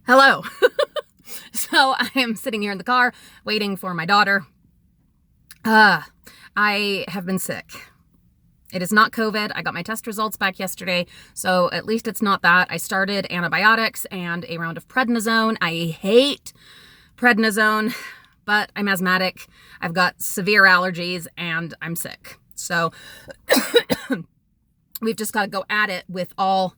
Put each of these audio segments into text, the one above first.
Hello. So I am sitting here in the car waiting for my daughter. I have been sick. It is not COVID. I got my test results back yesterday, so at least it's not that. I started antibiotics and a round of prednisone. I hate prednisone, but I'm asthmatic. I've got severe allergies and I'm sick. So we've just got to go at it with all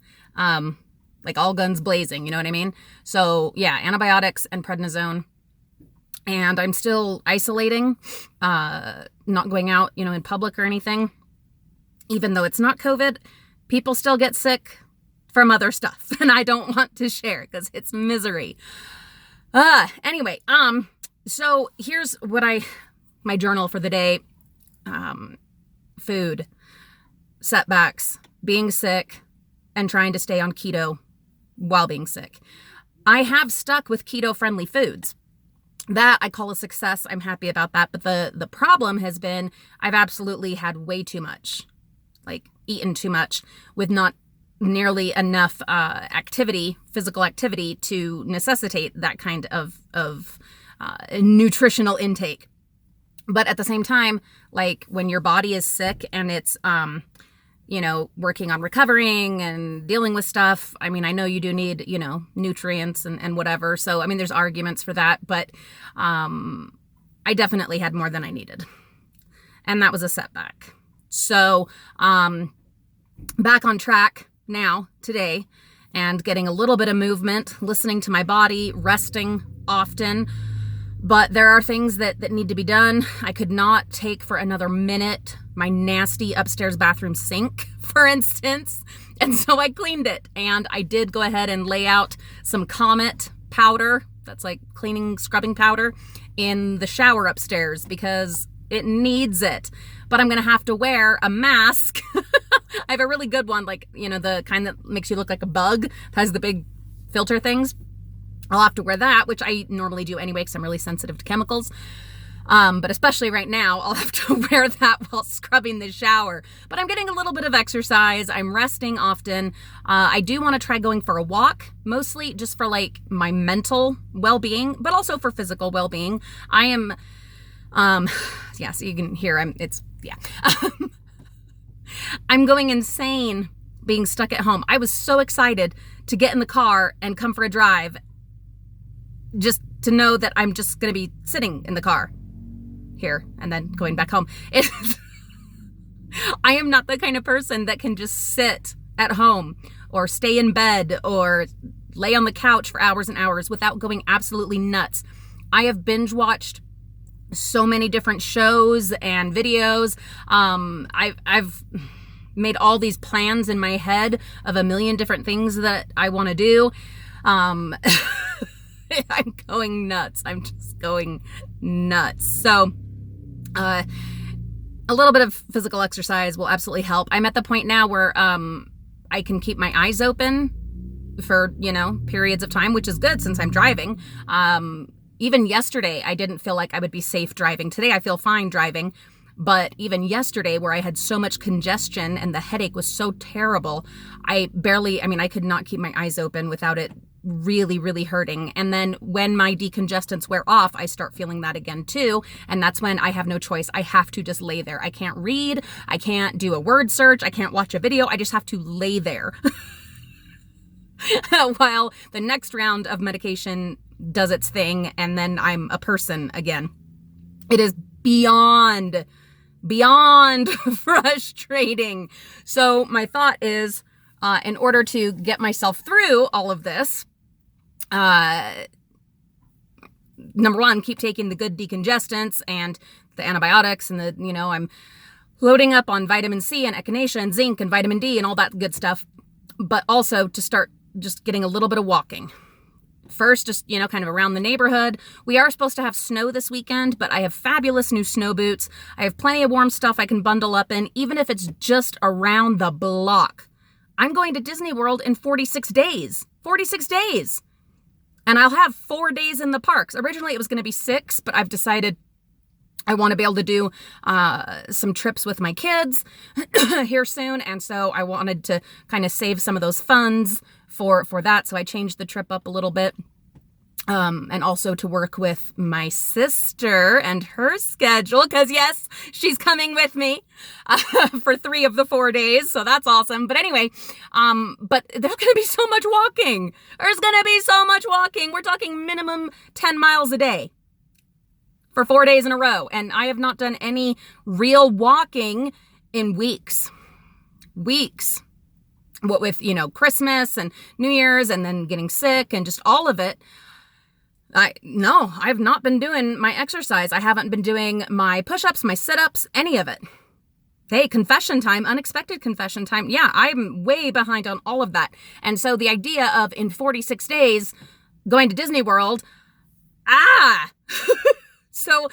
guns blazing, you know what I mean? So yeah, antibiotics and prednisone. And I'm still isolating, not going out, in public or anything. Even though it's not COVID, people still get sick from other stuff. And I don't want to share because it's misery. Anyway, so here's what my journal for the day. Food, setbacks, being sick, and trying to stay on keto while being sick. I have stuck with keto-friendly foods. That I call a success. I'm happy about that. But the problem has been I've absolutely had way too much, eaten too much with not nearly enough physical activity to necessitate that kind of nutritional intake. But at the same time, when your body is sick and it's, working on recovering and dealing with stuff. I mean, I know you do need, nutrients and whatever. So, there's arguments for that, but I definitely had more than I needed. And that was a setback. So, back on track now, today, and getting a little bit of movement, listening to my body, resting often. But there are things that need to be done. I could not take for another minute my nasty upstairs bathroom sink, for instance. And so I cleaned it. And I did go ahead and lay out some Comet powder, that's like scrubbing powder, in the shower upstairs because it needs it. But I'm going to have to wear a mask. I have a really good one, the kind that makes you look like a bug, has the big filter things. I'll have to wear that, which I normally do anyway because I'm really sensitive to chemicals. But especially right now, I'll have to wear that while scrubbing the shower. But I'm getting a little bit of exercise. I'm resting often. I do want to try going for a walk, mostly just for my mental well-being, but also for physical well-being. I am, so you can hear, I'm going insane being stuck at home. I was so excited to get in the car and come for a drive, just to know that I'm just going to be sitting in the car here and then going back home. I am not the kind of person that can just sit at home or stay in bed or lay on the couch for hours and hours without going absolutely nuts. I have binge watched so many different shows and videos. I've made all these plans in my head of a million different things that I want to do. I'm going nuts. I'm just going nuts. So, a little bit of physical exercise will absolutely help. I'm at the point now where, I can keep my eyes open for, periods of time, which is good since I'm driving. Even yesterday, I didn't feel like I would be safe driving. Today, I feel fine driving. But even yesterday, where I had so much congestion and the headache was so terrible, I could not keep my eyes open without it really, really hurting. And then when my decongestants wear off, I start feeling that again too. And that's when I have no choice. I have to just lay there. I can't read. I can't do a word search. I can't watch a video. I just have to lay there while the next round of medication does its thing. And then I'm a person again. It is beyond frustrating. So my thought is, in order to get myself through all of this, number one, keep taking the good decongestants and the antibiotics and I'm loading up on vitamin C and echinacea and zinc and vitamin D and all that good stuff, but also to start just getting a little bit of walking. First, just, kind of around the neighborhood. We are supposed to have snow this weekend, but I have fabulous new snow boots. I have plenty of warm stuff I can bundle up in, even if it's just around the block. I'm going to Disney World in 46 days. 46 days. And I'll have 4 days in the parks. Originally, it was going to be 6, but I've decided I want to be able to do some trips with my kids here soon. And so I wanted to kind of save some of those funds for that. So I changed the trip up a little bit. And also to work with my sister and her schedule, because yes, she's coming with me for 3 of the 4 days, so that's awesome. But anyway, but there's going to be so much walking. There's going to be so much walking. We're talking minimum 10 miles a day for 4 days in a row, and I have not done any real walking in weeks. What with, Christmas and New Year's and then getting sick and just all of it. I've not been doing my exercise. I haven't been doing my push-ups, my sit-ups, any of it. Hey, confession time, unexpected confession time. Yeah, I'm way behind on all of that. And so the idea of in 46 days going to Disney World, so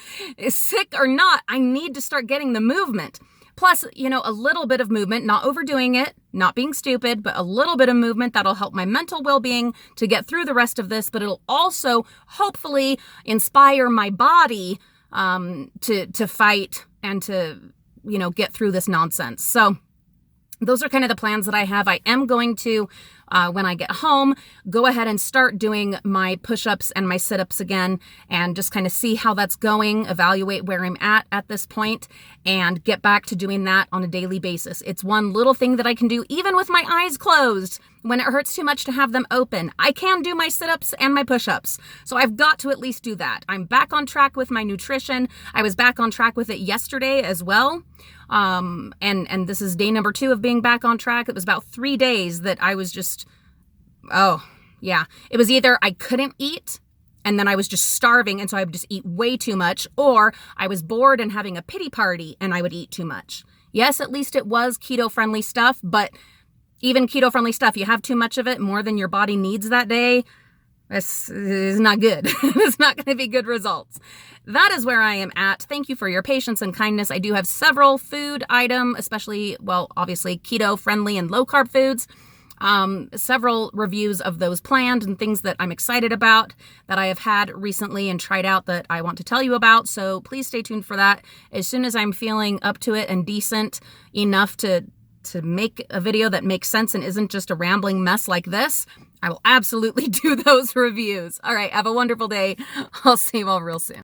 sick or not, I need to start getting the movement. Plus, a little bit of movement, not overdoing it, not being stupid, but a little bit of movement that'll help my mental well-being to get through the rest of this, but it'll also hopefully inspire my body to fight and to, get through this nonsense. So those are kind of the plans that I have. I am going to, when I get home, go ahead and start doing my push-ups and my sit-ups again and just kind of see how that's going, evaluate where I'm at this point, and get back to doing that on a daily basis. It's one little thing that I can do even with my eyes closed when it hurts too much to have them open. I can do my sit-ups and my push-ups. So I've got to at least do that. I'm back on track with my nutrition. I was back on track with it yesterday as well. And this is day number 2 of being back on track. It was about 3 days that I was just, it was either I couldn't eat and then I was just starving and so I would just eat way too much, or I was bored and having a pity party and I would eat too much. Yes, at least it was keto-friendly stuff, but even keto-friendly stuff, you have too much of it, more than your body needs that day, this is not good. It's not going to be good results. That is where I am at. Thank you for your patience and kindness. I do have several food item, especially, obviously keto-friendly and low-carb foods. Several reviews of those planned and things that I'm excited about that I have had recently and tried out that I want to tell you about. So please stay tuned for that. As soon as I'm feeling up to it and decent enough to make a video that makes sense and isn't just a rambling mess like this, I will absolutely do those reviews. All right, have a wonderful day. I'll see you all real soon.